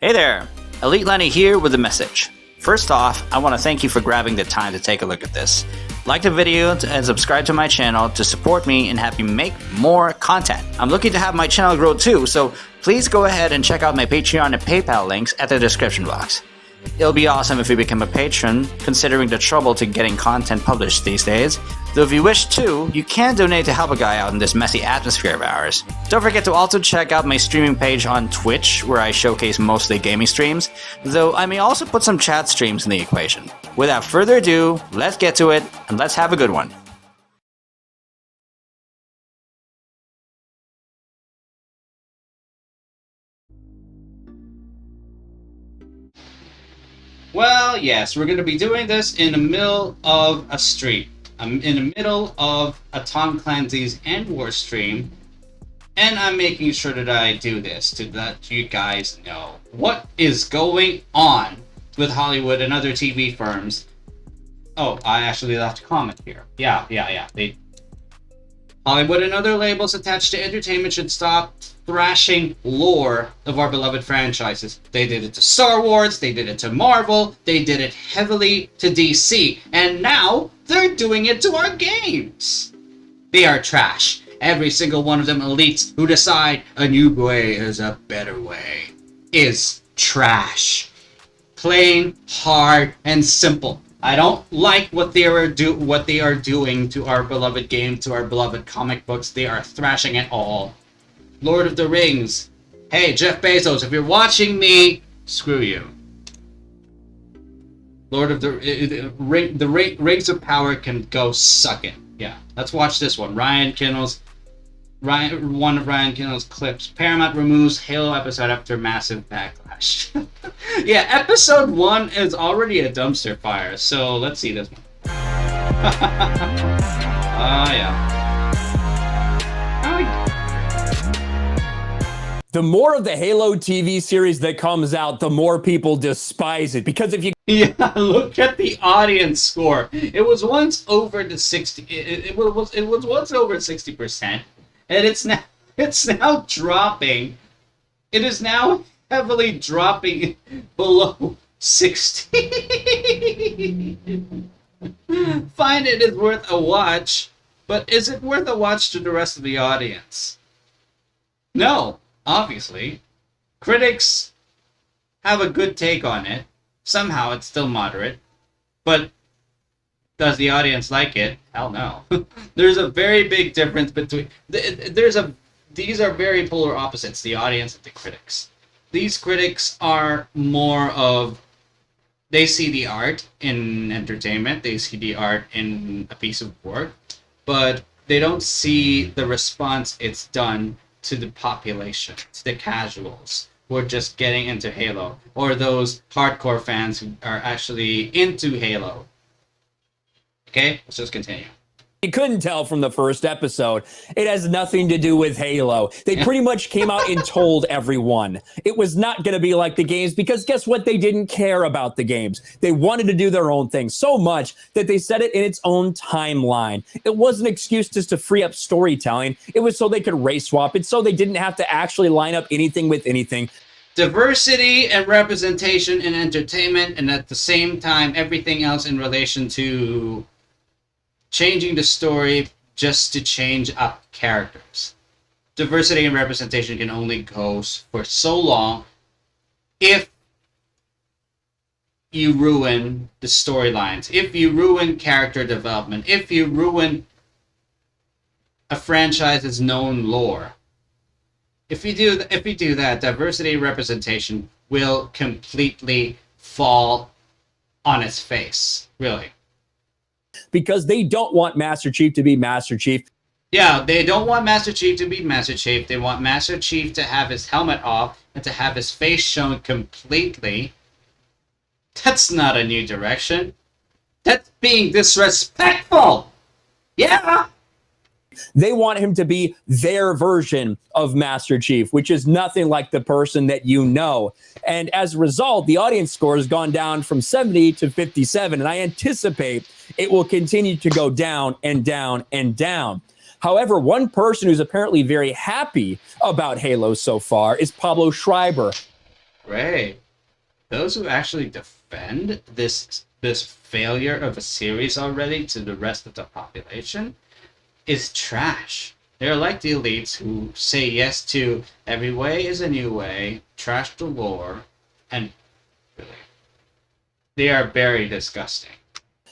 Hey there, EliteLenny here with a message. First off, I want to thank you for grabbing the time to take a look at this. Like the video and subscribe to my channel to support me and help me make more content. I'm looking to have my channel grow too, so please go ahead and check out my Patreon and PayPal links at the description box. It'll be awesome if you become a patron, considering the trouble to getting content published these days. Though if you wish to, you can donate to help a guy out in this messy atmosphere of ours. Don't forget to also check out my streaming page on Twitch, where I showcase mostly gaming streams, though I may also put some chat streams in the equation. Without further ado, let's get to it, and let's have a good one. Well, yes, we're going to be doing this in the middle of a stream. I'm in the middle of a Tom Clancy's End War stream, and I'm making sure that I do this to let you guys know what is going on with Hollywood and other TV firms. Oh, I actually left a comment here. Yeah. Hollywood and other labels attached to entertainment should stop thrashing lore of our beloved franchises. They did it to Star Wars, they did it to Marvel, they did it heavily to DC, and now they're doing it to our games. They are trash. Every single one of them elites who decide a new way is a better way is trash. Plain, hard, and simple. I don't like what they are doing to our beloved game, to our beloved comic books. They are thrashing it all. Lord of the Rings. Hey, Jeff Bezos, if you're watching me, screw you. Lord of the Rings of Power can go suck it. Yeah, let's watch this one. One of Ryan Kinnell's clips. Paramount removes Halo episode after massive backlash. Yeah, episode 1 is already a dumpster fire, so let's see this one. Yeah. The more of the Halo TV series that comes out, the more people despise it. Because if you... Yeah, look at the audience score. It was once over the 60. It was once over 60%, and it's now dropping. It is now heavily dropping below 60. Fine, it is worth a watch, but is it worth a watch to the rest of the audience? No, obviously. Critics have a good take on it. Somehow it's still moderate, but does the audience like it? Hell no. There's a very big difference between... These are very polar opposites, the audience and the critics. These critics are more of... They see the art in entertainment, they see the art in a piece of work, but they don't see the response it's done to the population, to the casuals who are just getting into Halo, or those hardcore fans who are actually into Halo. Okay, let's just continue. You couldn't tell from the first episode, it has nothing to do with Halo. They pretty much came out and told everyone it was not going to be like the games, because guess what? They didn't care about the games. They wanted to do their own thing so much that they set it in its own timeline. It wasn't an excuse just to free up storytelling. It was so they could race swap it, so they didn't have to actually line up anything with anything. Diversity and representation in entertainment, and at the same time, everything else in relation to changing the story just to change up characters. Diversity and representation can only go for so long if you ruin the storylines, if you ruin character development, if you ruin a franchise's known lore. If you do that, diversity and representation will completely fall on its face, really. Because they don't want Master Chief to be Master Chief. Yeah, they don't want Master Chief to be Master Chief. They want Master Chief to have his helmet off and to have his face shown completely. That's not a new direction. That's being disrespectful. Yeah. They want him to be their version of Master Chief, which is nothing like the person that you know. And as a result, the audience score has gone down from 70 to 57, and I anticipate it will continue to go down and down and down. However, one person who's apparently very happy about Halo so far is Pablo Schreiber. Ray, those who actually defend this failure of a series already to the rest of the population is trash. They're like the elites who say yes to every way is a new way, trash the lore, and really, they are very disgusting.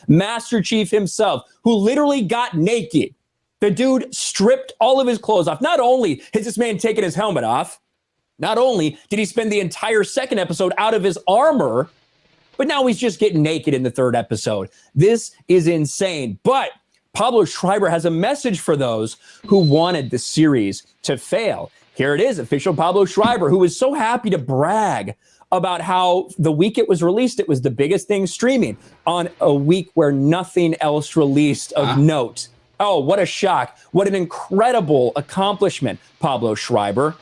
Master Chief himself, who literally got naked. The dude stripped all of his clothes off. Not only has this man taken his helmet off, not only did he spend the entire second episode out of his armor, but now he's just getting naked in the third episode. This is insane. But Pablo Schreiber has a message for those who wanted the series to fail. Here it is, official Pablo Schreiber, who was so happy to brag about how the week it was released, it was the biggest thing streaming on a week where nothing else released of note. Oh, what a shock. What an incredible accomplishment, Pablo Schreiber.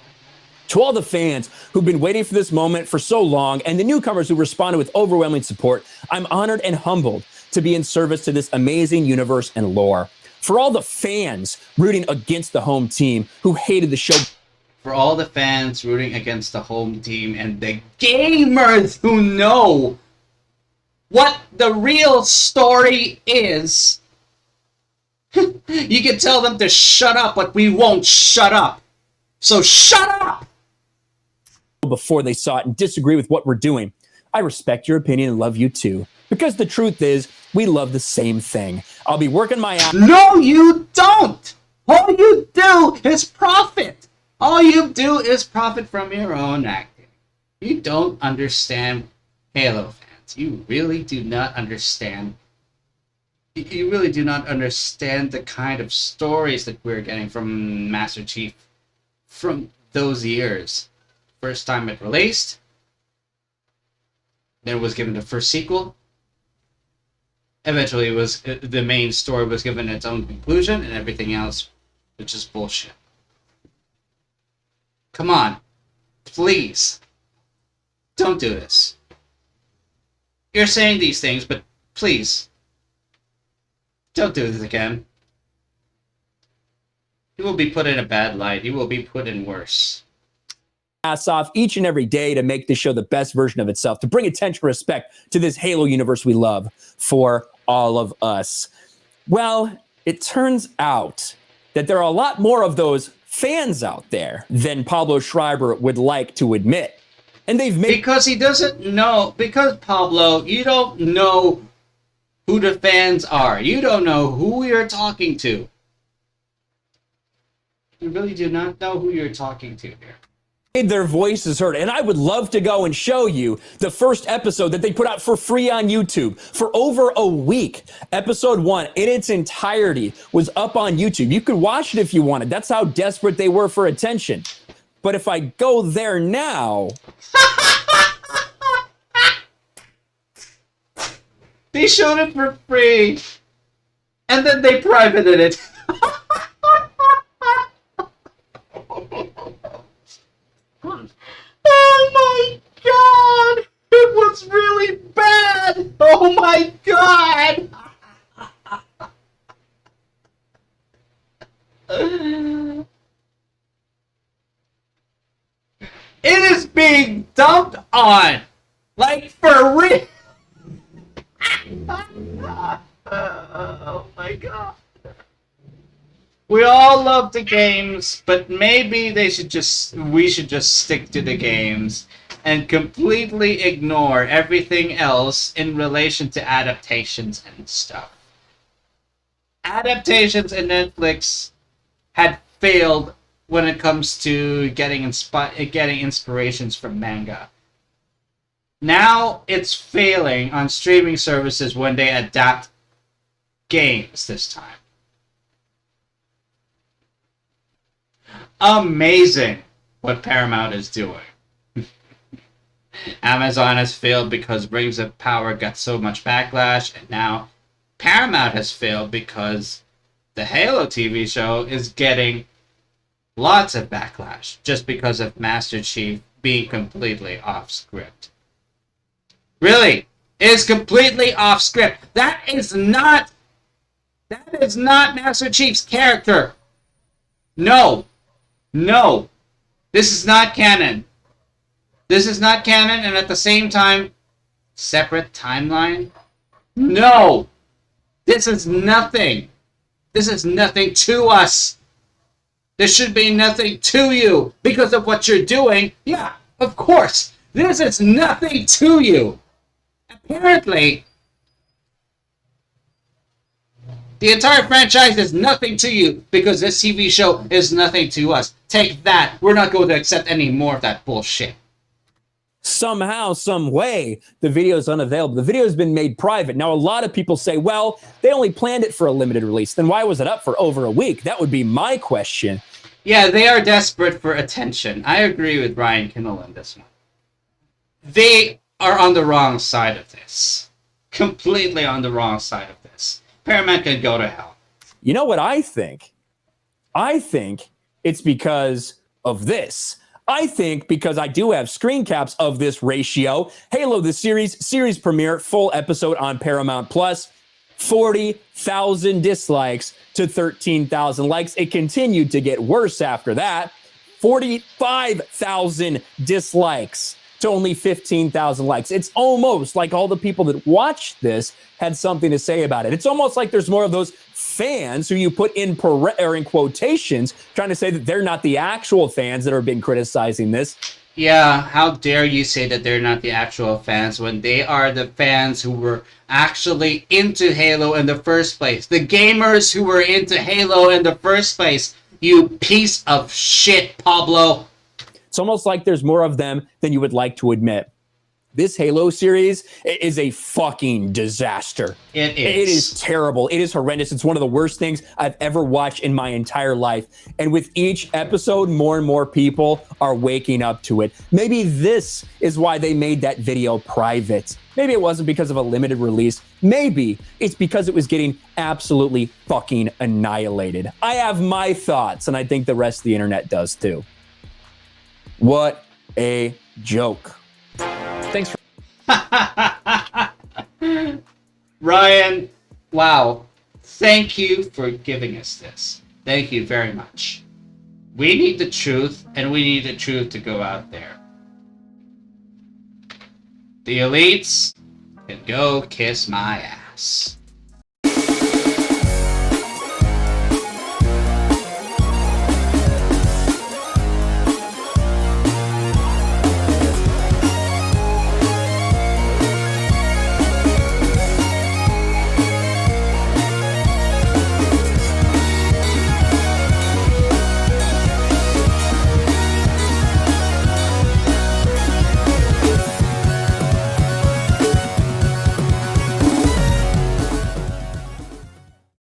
To all the fans who've been waiting for this moment for so long and the newcomers who responded with overwhelming support, I'm honored and humbled to be in service to this amazing universe and lore. For all the fans rooting against the home team who hated the show. For all the fans rooting against the home team and the gamers who know what the real story is, you can tell them to shut up, but we won't shut up. So shut up! Before they saw it and disagree with what we're doing. I respect your opinion and love you too. Because the truth is, we love the same thing. I'll be working my ass. No, you don't! All you do is profit! All you do is profit from your own acting. You don't understand Halo fans. You really do not understand. You really do not understand the kind of stories that we're getting from Master Chief from those years. First time it released, then it was given the first sequel. Eventually, the main story was given its own conclusion, and everything else was just bullshit. Come on, please, don't do this. You're saying these things, but please, don't do this again. You will be put in a bad light. You will be put in worse. Ass off each and every day to make this show the best version of itself, to bring attention and respect to this Halo universe we love for all of us. Well, it turns out that there are a lot more of those fans out there than Pablo Schreiber would like to admit. And they've made... Because he doesn't know, because Pablo, you don't know who the fans are. You don't know who you're talking to. You really do not know who you're talking to here. Their voices heard. And I would love to go and show you the first episode that they put out for free on YouTube for over a week. Episode 1 in its entirety was up on YouTube. You could watch it if you wanted. That's how desperate they were for attention. But if I go there now... They showed it for free. And then they privated it. Oh my god! It was really bad! Oh my god! It is being dumped on! Like, for real! Oh my god. We all love the games, but maybe we should just stick to the games and completely ignore everything else in relation to adaptations and stuff. Adaptations in Netflix had failed when it comes to getting inspirations from manga. Now it's failing on streaming services when they adapt games this time. Amazing what Paramount is doing. Amazon has failed because Rings of Power got so much backlash, and now Paramount has failed because the Halo TV show is getting lots of backlash just because of Master Chief being completely off script. Really, it is completely off script. That is not Master Chief's character. No, this is not canon. This is not canon, and at the same time, separate timeline? No! This is nothing. This is nothing to us. This should be nothing to you because of what you're doing. Yeah, of course. This is nothing to you. Apparently, the entire franchise is nothing to you because this TV show is nothing to us. Take that. We're not going to accept any more of that bullshit. Somehow, some way, the video is unavailable. The video has been made private. Now, a lot of people say, well, they only planned it for a limited release. Then why was it up for over a week? That would be my question. Yeah, they are desperate for attention. I agree with Ryan Kindle on this one. They are on the wrong side of this. Completely on the wrong side of this. Paramount can go to hell. You know what I think? I think it's because of this. I think because I do have screen caps of this ratio. Halo, the series premiere, full episode on Paramount Plus, 40,000 dislikes to 13,000 likes. It continued to get worse after that. 45,000 dislikes to only 15,000 likes. It's almost like all the people that watched this had something to say about it. It's almost like there's more of those fans who you put in quotations trying to say that they're not the actual fans that have been criticizing this. Yeah, how dare you say that they're not the actual fans when they are the fans who were actually into Halo in the first place. The gamers who were into Halo in the first place. You piece of shit, Pablo. It's almost like there's more of them than you would like to admit. This Halo series is a fucking disaster. It is. It is terrible. It is horrendous. It's one of the worst things I've ever watched in my entire life. And with each episode, more and more people are waking up to it. Maybe this is why they made that video private. Maybe it wasn't because of a limited release. Maybe it's because it was getting absolutely fucking annihilated. I have my thoughts, and I think the rest of the internet does too. What a joke. Thanks for Ryan, wow. Thank you for giving us this. Thank you very much. We need the truth, and we need the truth to go out there. The elites can go kiss my ass.